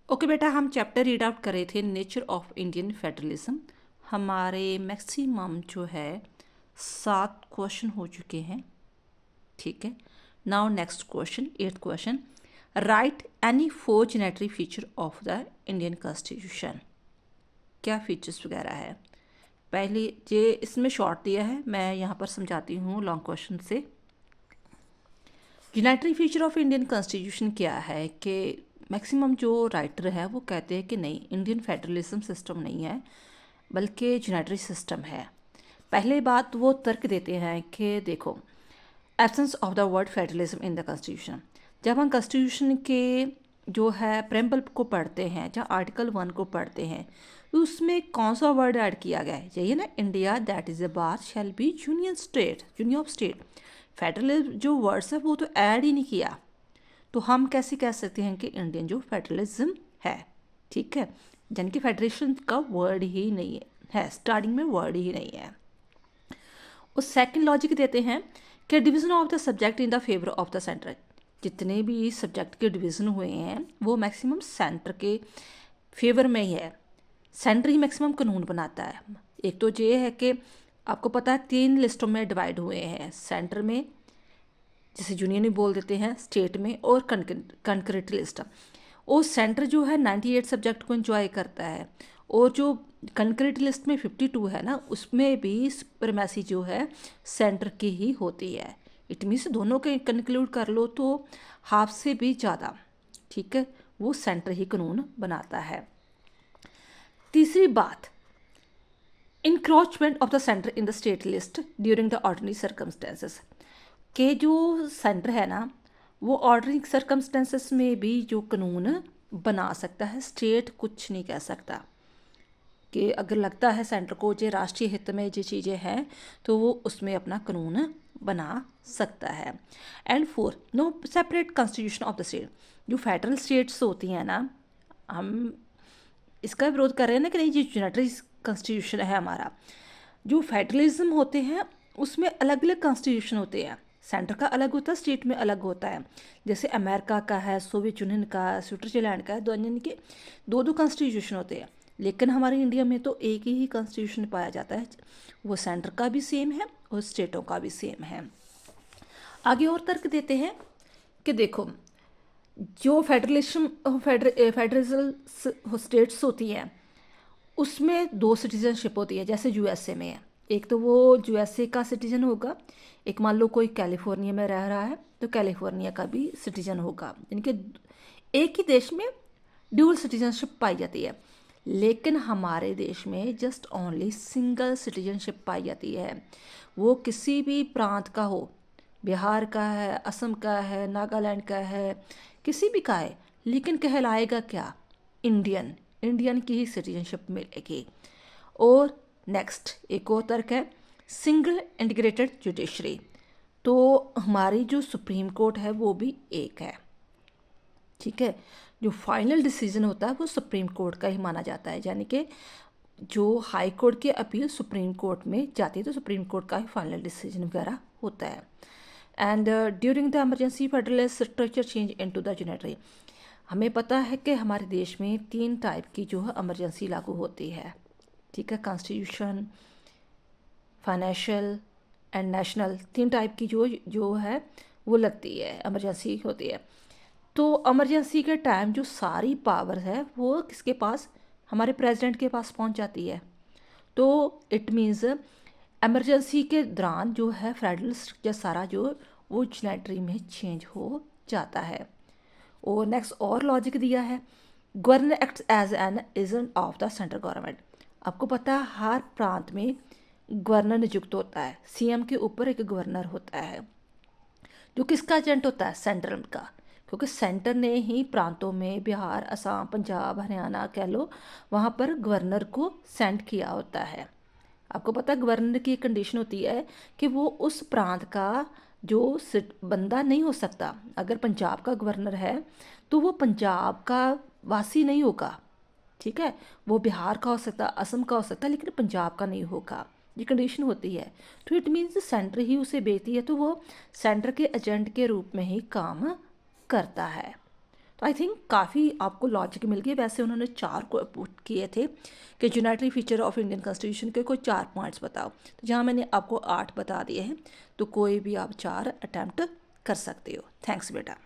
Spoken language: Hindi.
ओके बेटा, हम चैप्टर रीड आउट कर रहे थे नेचर ऑफ इंडियन फेडरलिज्म। हमारे मैक्सिमम जो है 7 क्वेश्चन हो चुके हैं। ठीक है, now next question, 8th question, write any 4 unitary feature of the Indian constitution. क्या फीचर्स वगैरह है? पहले ये इसमें शॉर्ट दिया है, मैं यहाँ पर समझाती हूँ लॉन्ग क्वेश्चन से। यूनाइटरी फीचर ऑफ इंडियन कॉन्स्टिट्यूशन क्या है कि मैक्सिमम जो राइटर है वो कहते हैं कि नहीं, इंडियन फेडरलिज्म सिस्टम नहीं है बल्कि यूनाइटरी सिस्टम है। पहले बात वो तर्क देते हैं कि देखो, absence of the word federalism in the constitution. जब हम कॉन्स्टिट्यूशन के जो है प्रेम्बल को पढ़ते हैं या आर्टिकल 1 को पढ़ते हैं तो उसमें कौन सा वर्ड ऐड किया गया है? यही ना, India that is a bar shall be union state, union of state. Federalism जो वर्ड्स है वो तो ऐड ही नहीं किया, तो हम कैसे कह सकते हैं कि इंडियन जो फेडरलिज्म है? ठीक है, यानी कि फेडरेशन का वर्ड ही नहीं है, स्टार्टिंग में वर्ड ही नहीं है। और सेकंड लॉजिक देते हैं कि division of the subject in the favour of the centre. जितने भी सब्जेक्ट के डिवीज़न हुए हैं वो मैक्सिमम सेंटर के फेवर में ही है। सेंटर ही मैक्सिमम कानून बनाता है। एक तो ये है कि आपको पता है 3 लिस्टों में डिवाइड हुए हैं, सेंटर में जिसे यूनियन भी बोल देते हैं, स्टेट में, और कंकरेट लिस्ट। और सेंटर जो है 98 सब्जेक्ट को एंजॉय करता है, और जो कंकरेट लिस्ट में 52 है ना, उसमें भी सुपरमेसी जो है सेंटर की ही होती है। इट मीन्स दोनों के कंक्लूड कर लो तो हाफ से भी ज़्यादा, ठीक है, वो सेंटर ही कानून बनाता है। तीसरी बात, encroachment of the centre in the state list during the ordinary circumstances. के जो सेंटर है ना वो ऑर्डरिंग सर्कमस्टेंसेस में भी जो कानून बना सकता है, स्टेट कुछ नहीं कह सकता। कि अगर लगता है सेंटर को जो राष्ट्रीय हित में जो चीज़ें हैं तो वो उसमें अपना कानून बना सकता है। And 4, no separate constitution of the state. जो फेडरल स्टेट्स होती हैं ना, हम इसका विरोध कर रहे हैं ना कि नहीं, जो यूनाइटरी कॉन्स्टिट्यूशन है हमारा, जो फेडरलिज्म होते हैं उसमें अलग अलग कॉन्स्टिट्यूशन होते हैं। सेंटर का अलग होता है, स्टेट में अलग होता है। जैसे अमेरिका का है, सोवियत यूनियन का, स्विट्जरलैंड का है, दोनों के दो कॉन्स्टिट्यूशन होते हैं। लेकिन हमारे इंडिया में तो एक ही कॉन्स्टिट्यूशन पाया जाता है, वो सेंटर का भी सेम है और स्टेटों का भी सेम है। आगे और तर्क देते हैं कि देखो, जो फेडरलिज्म स्टेट्स होती हैं उसमें 2 सिटीजनशिप होती है। जैसे यूएसए में है, एक तो वो यूएसए का सिटीजन होगा, एक मान लो कोई कैलिफोर्निया में रह रहा है तो कैलिफोर्निया का भी सिटीजन होगा। यानी कि एक ही देश में ड्यूअल सिटीजनशिप पाई जाती है। लेकिन हमारे देश में जस्ट ओनली सिंगल सिटीजनशिप पाई जाती है। वो किसी भी प्रांत का हो, बिहार का है, असम का है, नागालैंड का है, किसी भी का है, लेकिन कहलाएगा क्या? इंडियन। इंडियन की ही सिटीजनशिप मिलेगी। और नेक्स्ट एक और तर्क है, सिंगल इंटीग्रेटेड जुडिशरी। तो हमारी जो सुप्रीम कोर्ट है वो भी एक है, ठीक है। जो फाइनल डिसीजन होता है वो सुप्रीम कोर्ट का ही माना जाता है। यानी कि जो हाई कोर्ट की अपील सुप्रीम कोर्ट में जाती है तो सुप्रीम कोर्ट का ही फाइनल डिसीजन वगैरह होता है। And during the emergency federal structure change into the unitary. हमें पता है कि हमारे देश में 3 टाइप की जो है इमरजेंसी लागू होती है, ठीक है। Constitution, financial and national, 3 type की जो है वो लगती है, इमरजेंसी होती है। तो इमरजेंसी के टाइम जो सारी पावर है वो किसके पास? हमारे प्रेसिडेंट के पास पहुंच जाती है। तो इट मीन्स इमरजेंसी के दौरान जो है फेडरल स्ट्रक्चर सारा जो वो यूनिटरी में चेंज हो जाता है। और नेक्स्ट और लॉजिक दिया है, governor acts as an agent of the central government. आपको पता है हर प्रांत में गवर्नर नियुक्त होता है, सीएम के ऊपर एक गवर्नर होता है जो किसका एजेंट होता है? सेंट्रल का। क्योंकि सेंटर ने ही प्रांतों में बिहार, असम, पंजाब, हरियाणा कह लो, वहाँ पर गवर्नर को सेंड किया होता है। आपको पता है गवर्नर की एक कंडीशन होती है कि वो उस प्रांत का जो बंदा नहीं हो सकता। अगर पंजाब का गवर्नर है तो वो पंजाब का वासी नहीं होगा, ठीक है। वो बिहार का हो सकता, असम का हो सकता, लेकिन पंजाब का नहीं होगा। ये कंडीशन होती है। तो इट मीन्स सेंटर ही उसे भेजती है, तो वो सेंटर के एजेंट के रूप में ही काम करता है। तो आई थिंक काफ़ी आपको लॉजिक मिल गई। वैसे उन्होंने 4 को पुट किए थे कि यूनाइटरी फीचर ऑफ इंडियन कॉन्स्टिट्यूशन के कोई 4 पॉइंट्स बताओ, तो जहाँ मैंने आपको 8 बता दिए हैं, तो कोई भी आप 4 अटैम्प्ट कर सकते हो। थैंक्स बेटा।